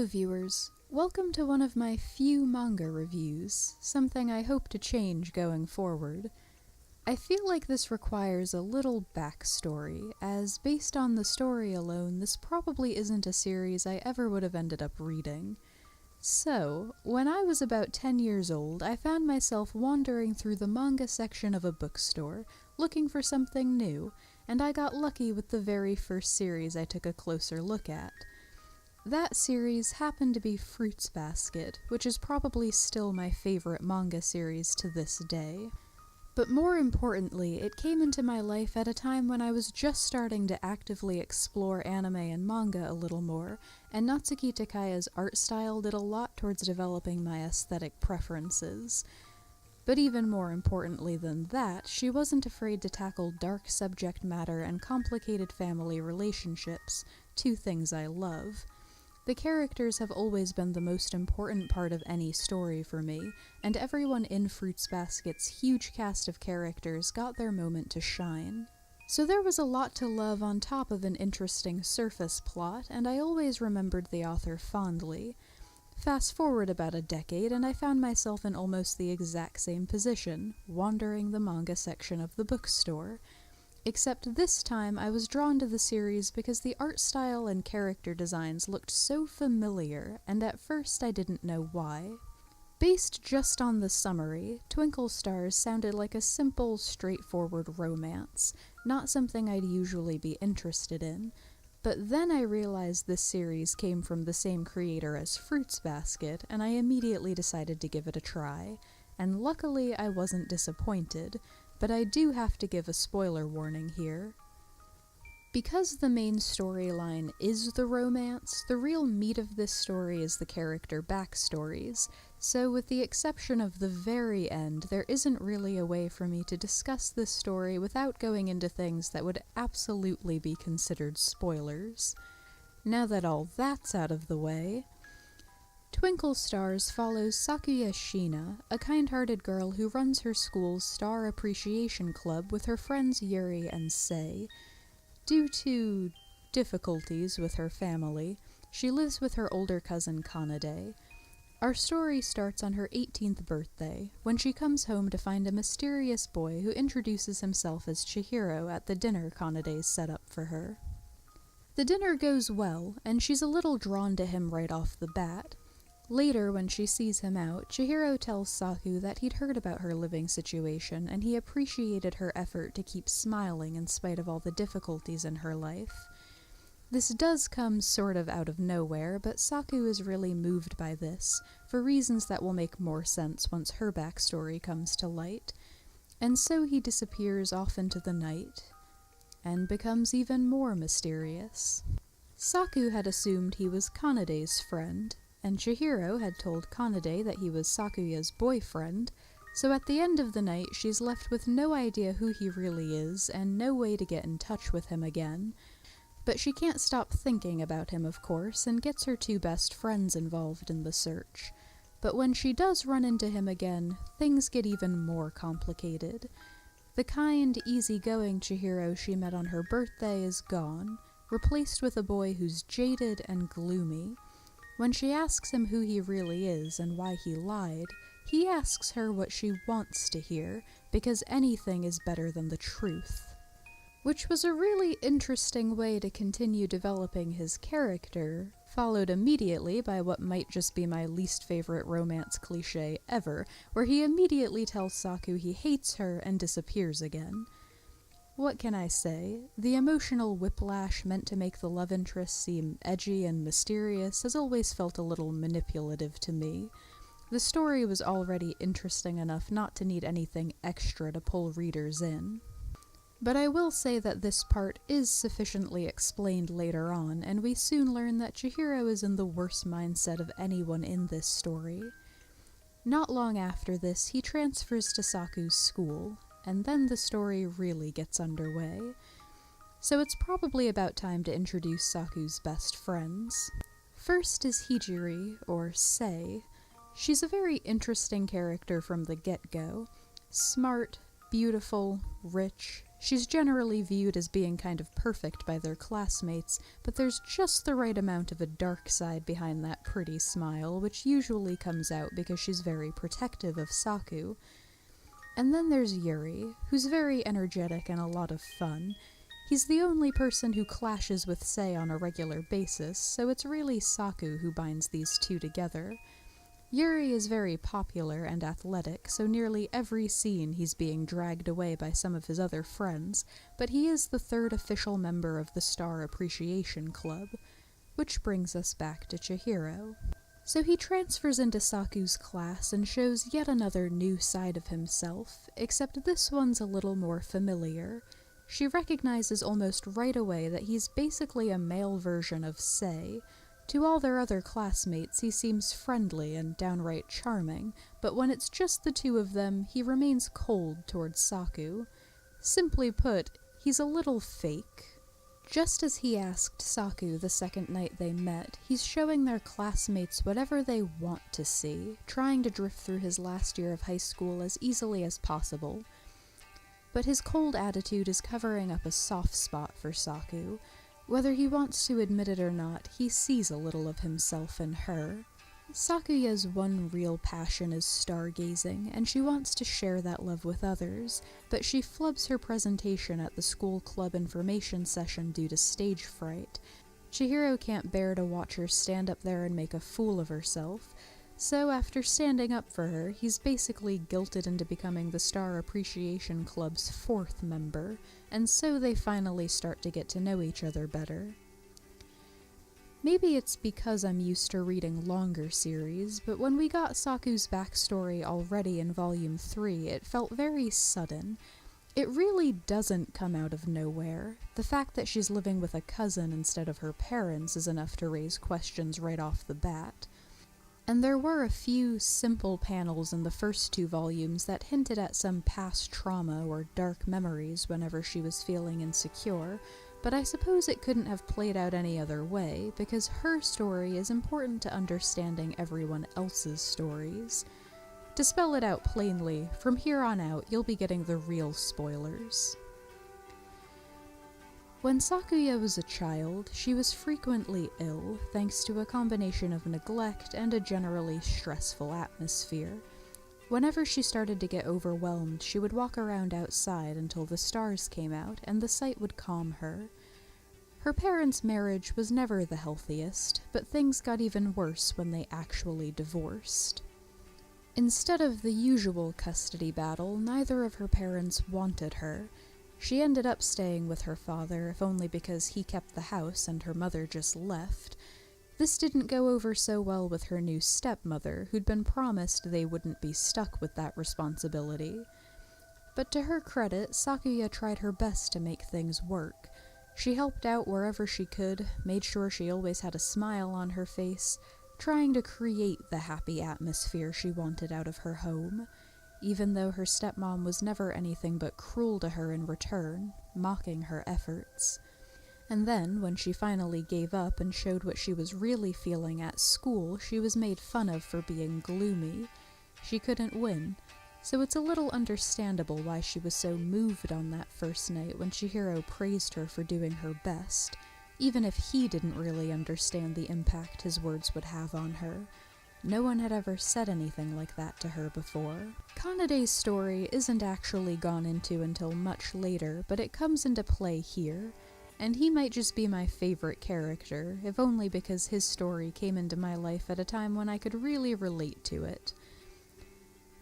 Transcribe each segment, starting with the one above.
Hello viewers, welcome to one of my few manga reviews, something I hope to change going forward. I feel like this requires a little backstory, as based on the story alone, this probably isn't a series I ever would have ended up reading. So, when I was about 10 years old, I found myself wandering through the manga section of a bookstore, looking for something new, and I got lucky with the very first series I took a closer look at. That series happened to be Fruits Basket, which is probably still my favorite manga series to this day. But more importantly, it came into my life at a time when I was just starting to actively explore anime and manga a little more, and Natsuki Takaya's art style did a lot towards developing my aesthetic preferences. But even more importantly than that, she wasn't afraid to tackle dark subject matter and complicated family relationships, two things I love. The characters have always been the most important part of any story for me, and everyone in Fruits Basket's huge cast of characters got their moment to shine. So there was a lot to love on top of an interesting surface plot, and I always remembered the author fondly. Fast forward about a decade, and I found myself in almost the exact same position, wandering the manga section of the bookstore. Except this time I was drawn to the series because the art style and character designs looked so familiar, and at first I didn't know why. Based just on the summary, Twinkle Stars sounded like a simple, straightforward romance, not something I'd usually be interested in. But then I realized this series came from the same creator as Fruits Basket, and I immediately decided to give it a try. And luckily I wasn't disappointed. But I do have to give a spoiler warning here. Because the main storyline is the romance, the real meat of this story is the character backstories, so with the exception of the very end, there isn't really a way for me to discuss this story without going into things that would absolutely be considered spoilers. Now that all that's out of the way, Twinkle Stars follows Sakuya Shina, a kind-hearted girl who runs her school's Star Appreciation Club with her friends Yuri and Sei. Due to difficulties with her family, she lives with her older cousin Kanade. Our story starts on her 18th birthday, when she comes home to find a mysterious boy who introduces himself as Chihiro at the dinner Kanade's set up for her. The dinner goes well, and she's a little drawn to him right off the bat. Later, when she sees him out, Chihiro tells Saku that he'd heard about her living situation and he appreciated her effort to keep smiling in spite of all the difficulties in her life. This does come sort of out of nowhere, but Saku is really moved by this, for reasons that will make more sense once her backstory comes to light. And so he disappears off into the night, and becomes even more mysterious. Saku had assumed he was Kanade's friend, and Chihiro had told Kanade that he was Sakuya's boyfriend, so at the end of the night she's left with no idea who he really is and no way to get in touch with him again. But she can't stop thinking about him, of course, and gets her two best friends involved in the search. But when she does run into him again, things get even more complicated. The kind, easygoing Chihiro she met on her birthday is gone, replaced with a boy who's jaded and gloomy. When she asks him who he really is and why he lied, he asks her what she wants to hear, because anything is better than the truth. Which was a really interesting way to continue developing his character, followed immediately by what might just be my least favorite romance cliché ever, where he immediately tells Saku he hates her and disappears again. What can I say? The emotional whiplash meant to make the love interest seem edgy and mysterious has always felt a little manipulative to me. The story was already interesting enough not to need anything extra to pull readers in. But I will say that this part is sufficiently explained later on, and we soon learn that Chihiro is in the worst mindset of anyone in this story. Not long after this, he transfers to Saku's school, and then the story really gets underway. So it's probably about time to introduce Saku's best friends. First is Hijiri, or Sei. She's a very interesting character from the get-go. Smart, beautiful, rich, She's generally viewed as being kind of perfect by their classmates, but there's just the right amount of a dark side behind that pretty smile, which usually comes out because she's very protective of Saku. And then there's Yuri, who's very energetic and a lot of fun. He's the only person who clashes with Sei on a regular basis, so it's really Saku who binds these two together. Yuri is very popular and athletic, so nearly every scene he's being dragged away by some of his other friends, but he is the third official member of the Star Appreciation Club. Which brings us back to Chihiro. So he transfers into Saku's class and shows yet another new side of himself, except this one's a little more familiar. She recognizes almost right away that he's basically a male version of Sei. To all their other classmates, he seems friendly and downright charming, but when it's just the two of them, he remains cold towards Saku. Simply put, he's a little fake. Just as he asked Saku the second night they met, he's showing their classmates whatever they want to see, trying to drift through his last year of high school as easily as possible. But his cold attitude is covering up a soft spot for Saku. Whether he wants to admit it or not, he sees a little of himself in her. Sakuya's one real passion is stargazing, and she wants to share that love with others, but she flubs her presentation at the school club information session due to stage fright. Chihiro can't bear to watch her stand up there and make a fool of herself, so after standing up for her, he's basically guilted into becoming the Star Appreciation Club's 4th member, and so they finally start to get to know each other better. Maybe it's because I'm used to reading longer series, but when we got Saku's backstory already in Volume 3, it felt very sudden. It really doesn't come out of nowhere. The fact that she's living with a cousin instead of her parents is enough to raise questions right off the bat. And there were a few simple panels in the first 2 volumes that hinted at some past trauma or dark memories whenever she was feeling insecure, but I suppose it couldn't have played out any other way, because her story is important to understanding everyone else's stories. To spell it out plainly, from here on out you'll be getting the real spoilers. When Sakuya was a child, she was frequently ill, thanks to a combination of neglect and a generally stressful atmosphere. Whenever she started to get overwhelmed, she would walk around outside until the stars came out, and the sight would calm her. Her parents' marriage was never the healthiest, but things got even worse when they actually divorced. Instead of the usual custody battle, neither of her parents wanted her. She ended up staying with her father, if only because he kept the house and her mother just left. This didn't go over so well with her new stepmother, who'd been promised they wouldn't be stuck with that responsibility. But to her credit, Sakuya tried her best to make things work. She helped out wherever she could, made sure she always had a smile on her face, trying to create the happy atmosphere she wanted out of her home, even though her stepmom was never anything but cruel to her in return, mocking her efforts. And then, when she finally gave up and showed what she was really feeling at school, she was made fun of for being gloomy. She couldn't win, so it's a little understandable why she was so moved on that first night when Chihiro praised her for doing her best, even if he didn't really understand the impact his words would have on her. No one had ever said anything like that to her before. Kanade's story isn't actually gone into until much later, but it comes into play here, and he might just be my favorite character, if only because his story came into my life at a time when I could really relate to it.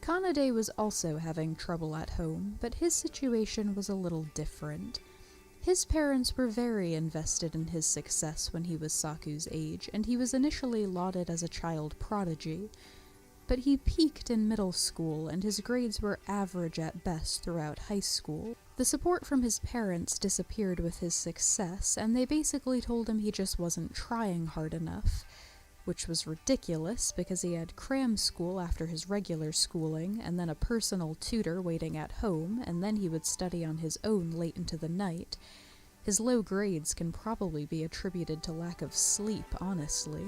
Kanade was also having trouble at home, but his situation was a little different. His parents were very invested in his success when he was Saku's age, and he was initially lauded as a child prodigy. But he peaked in middle school, and his grades were average at best throughout high school. The support from his parents disappeared with his success, and they basically told him he just wasn't trying hard enough, which was ridiculous because he had cram school after his regular schooling, and then a personal tutor waiting at home, and then he would study on his own late into the night. His low grades can probably be attributed to lack of sleep, honestly.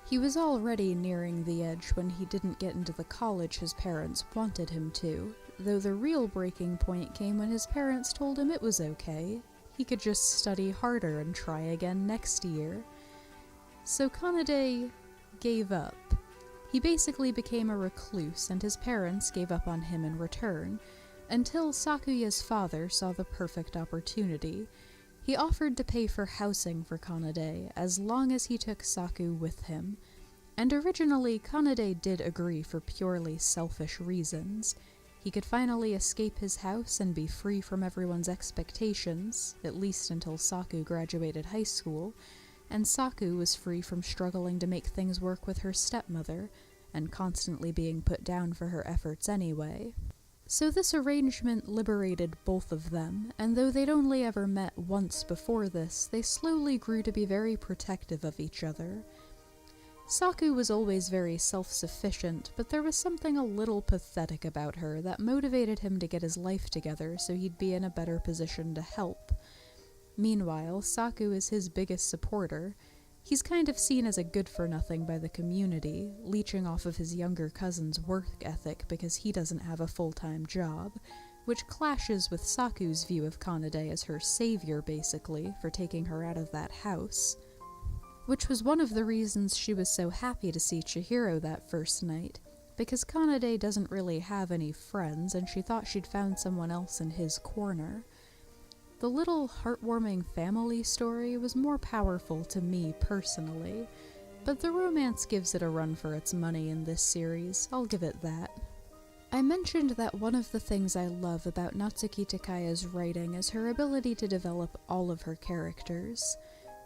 He was already nearing the edge when he didn't get into the college his parents wanted him to. though the real breaking point came when his parents told him it was okay. He could just study harder and try again next year. So Kanade gave up. He basically became a recluse, and his parents gave up on him in return, until Sakuya's father saw the perfect opportunity. He offered to pay for housing for Kanade as long as he took Saku with him. And originally, Kanade did agree for purely selfish reasons. He could finally escape his house and be free from everyone's expectations, at least until Saku graduated high school, and Saku was free from struggling to make things work with her stepmother, and constantly being put down for her efforts anyway. So this arrangement liberated both of them, and though they'd only ever met once before this, they slowly grew to be very protective of each other. Saku was always very self-sufficient, but there was something a little pathetic about her that motivated him to get his life together so he'd be in a better position to help. Meanwhile, Saku is his biggest supporter. He's kind of seen as a good-for-nothing by the community, leeching off of his younger cousin's work ethic because he doesn't have a full-time job, which clashes with Saku's view of Kanade as her savior, basically, for taking her out of that house. Which was one of the reasons she was so happy to see Chihiro that first night, because Kanade doesn't really have any friends, and she thought she'd found someone else in his corner. The little heartwarming family story was more powerful to me personally, but the romance gives it a run for its money in this series, I'll give it that. I mentioned that one of the things I love about Natsuki Takaya's writing is her ability to develop all of her characters.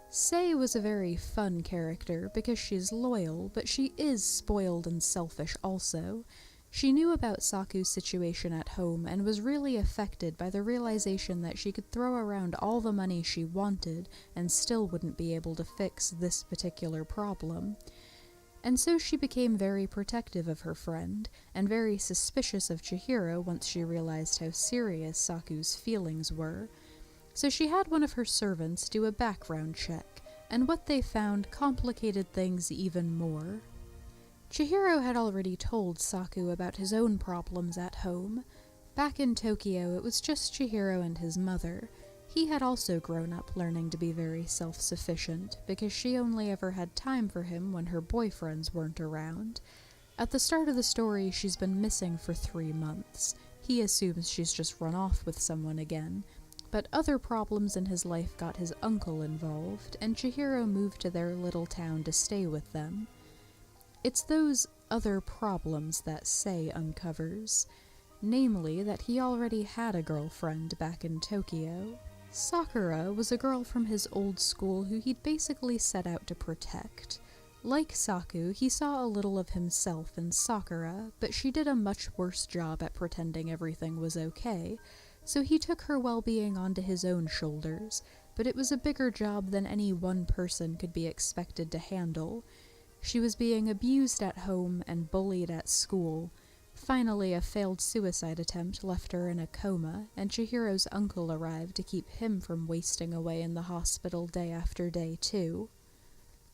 Sei was a very fun character because she's loyal, but she is spoiled and selfish also. She knew about Saku's situation at home and was really affected by the realization that she could throw around all the money she wanted and still wouldn't be able to fix this particular problem. And so she became very protective of her friend, and very suspicious of Chihiro once she realized how serious Saku's feelings were. So she had one of her servants do a background check, and what they found complicated things even more. Chihiro had already told Saku about his own problems at home. Back in Tokyo, it was just Chihiro and his mother. He had also grown up learning to be very self-sufficient, because she only ever had time for him when her boyfriends weren't around. At the start of the story, she's been missing for 3 months. He assumes she's just run off with someone again. But other problems in his life got his uncle involved, and Chihiro moved to their little town to stay with them. It's those other problems that Sei uncovers, namely that he already had a girlfriend back in Tokyo. Sakura was a girl from his old school who he'd basically set out to protect. Like Saku, he saw a little of himself in Sakura, but she did a much worse job at pretending everything was okay. So he took her well-being onto his own shoulders, but it was a bigger job than any one person could be expected to handle. She was being abused at home and bullied at school. Finally, a failed suicide attempt left her in a coma, and Chihiro's uncle arrived to keep him from wasting away in the hospital day after day, too.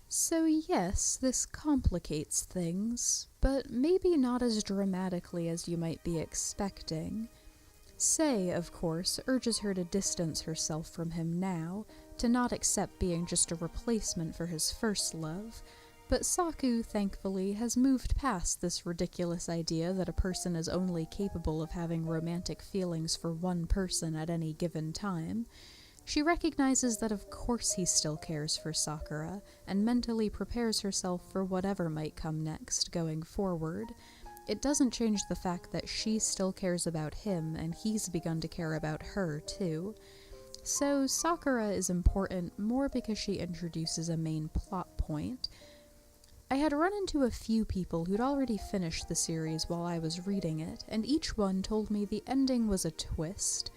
So yes, this complicates things, but maybe not as dramatically as you might be expecting. Sei, of course, urges her to distance herself from him now, to not accept being just a replacement for his first love, but Saku, thankfully, has moved past this ridiculous idea that a person is only capable of having romantic feelings for one person at any given time. She recognizes that of course he still cares for Sakura, and mentally prepares herself for whatever might come next, going forward. It doesn't change the fact that she still cares about him, and he's begun to care about her, too. So Sakura is important more because she introduces a main plot point. I had run into a few people who'd already finished the series while I was reading it, and each one told me the ending was a twist.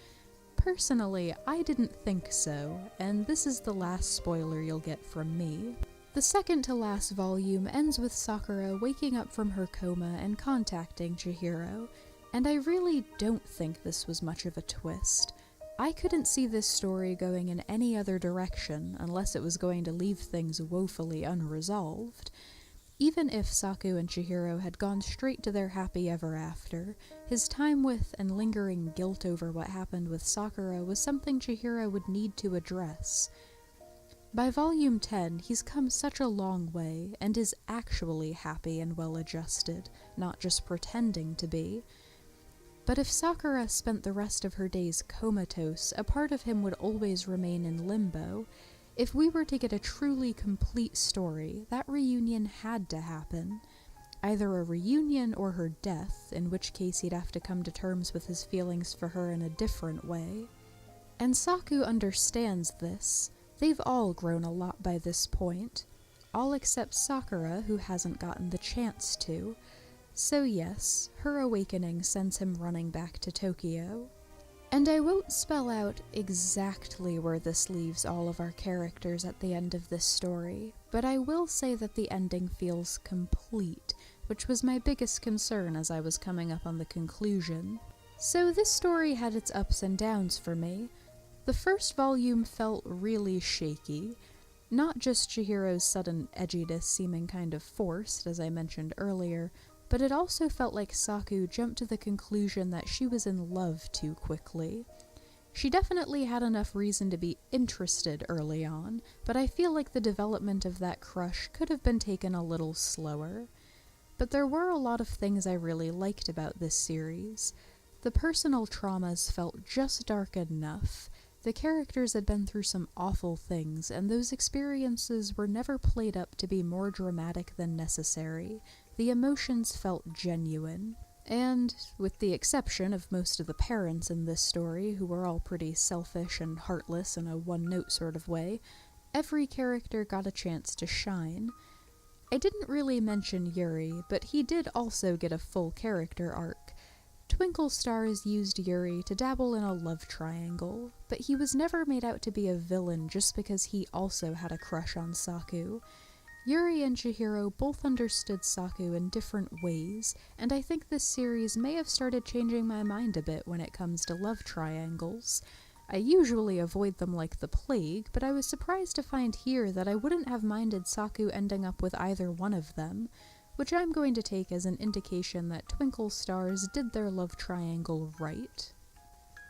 Personally, I didn't think so, and this is the last spoiler you'll get from me. The second to last volume ends with Sakura waking up from her coma and contacting Chihiro, and I really don't think this was much of a twist. I couldn't see this story going in any other direction unless it was going to leave things woefully unresolved. Even if Saku and Chihiro had gone straight to their happy ever after, his time with and lingering guilt over what happened with Sakura was something Chihiro would need to address. By volume 10, he's come such a long way and is actually happy and well-adjusted, not just pretending to be. But if Sakura spent the rest of her days comatose, a part of him would always remain in limbo. If we were to get a truly complete story, that reunion had to happen. Either a reunion or her death, in which case he'd have to come to terms with his feelings for her in a different way. And Saku understands this. They've all grown a lot by this point. All except Sakura, who hasn't gotten the chance to. So yes, her awakening sends him running back to Tokyo. And I won't spell out exactly where this leaves all of our characters at the end of this story, but I will say that the ending feels complete, which was my biggest concern as I was coming up on the conclusion. So this story had its ups and downs for me. The first volume felt really shaky, not just Chihiro's sudden edginess seeming kind of forced, as I mentioned earlier, but it also felt like Saku jumped to the conclusion that she was in love too quickly. She definitely had enough reason to be interested early on, but I feel like the development of that crush could have been taken a little slower. But there were a lot of things I really liked about this series. The personal traumas felt just dark enough. The characters had been through some awful things, and those experiences were never played up to be more dramatic than necessary. The emotions felt genuine. And, with the exception of most of the parents in this story, who were all pretty selfish and heartless in a one-note sort of way, every character got a chance to shine. I didn't really mention Yuri, but he did also get a full character arc. Twinkle Stars used Yuri to dabble in a love triangle, but he was never made out to be a villain just because he also had a crush on Saku. Yuri and Chihiro both understood Saku in different ways, and I think this series may have started changing my mind a bit when it comes to love triangles. I usually avoid them like the plague, but I was surprised to find here that I wouldn't have minded Saku ending up with either one of them, which I'm going to take as an indication that Twinkle Stars did their love triangle right.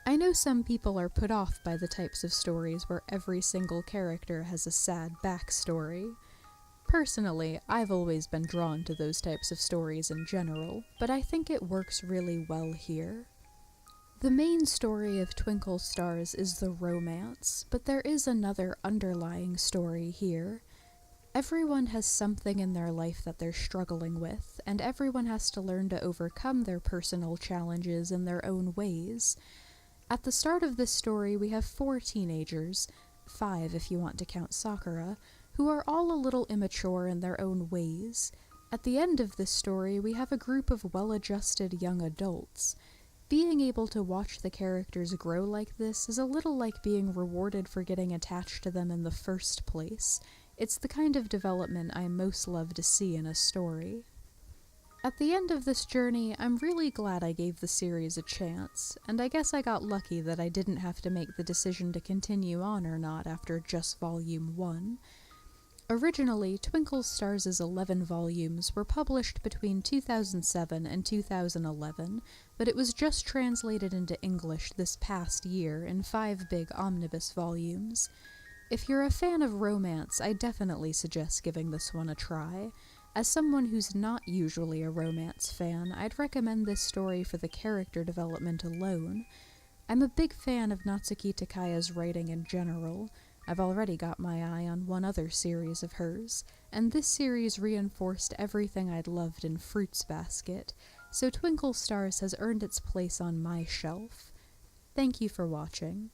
I know some people are put off by the types of stories where every single character has a sad backstory. Personally, I've always been drawn to those types of stories in general, but I think it works really well here. The main story of Twinkle Stars is the romance, but there is another underlying story here. Everyone has something in their life that they're struggling with, and everyone has to learn to overcome their personal challenges in their own ways. At the start of this story, we have 4 teenagers, 5 if you want to count Sakura, who are all a little immature in their own ways. At the end of this story, we have a group of well-adjusted young adults. Being able to watch the characters grow like this is a little like being rewarded for getting attached to them in the first place. It's the kind of development I most love to see in a story. At the end of this journey, I'm really glad I gave the series a chance, and I guess I got lucky that I didn't have to make the decision to continue on or not after just Volume 1. Originally, Twinkle Stars' 11 volumes were published between 2007 and 2011, but it was just translated into English this past year in 5 big omnibus volumes. If you're a fan of romance, I definitely suggest giving this one a try. As someone who's not usually a romance fan, I'd recommend this story for the character development alone. I'm a big fan of Natsuki Takaya's writing in general. I've already got my eye on one other series of hers, and this series reinforced everything I'd loved in Fruits Basket, so Twinkle Stars has earned its place on my shelf. Thank you for watching.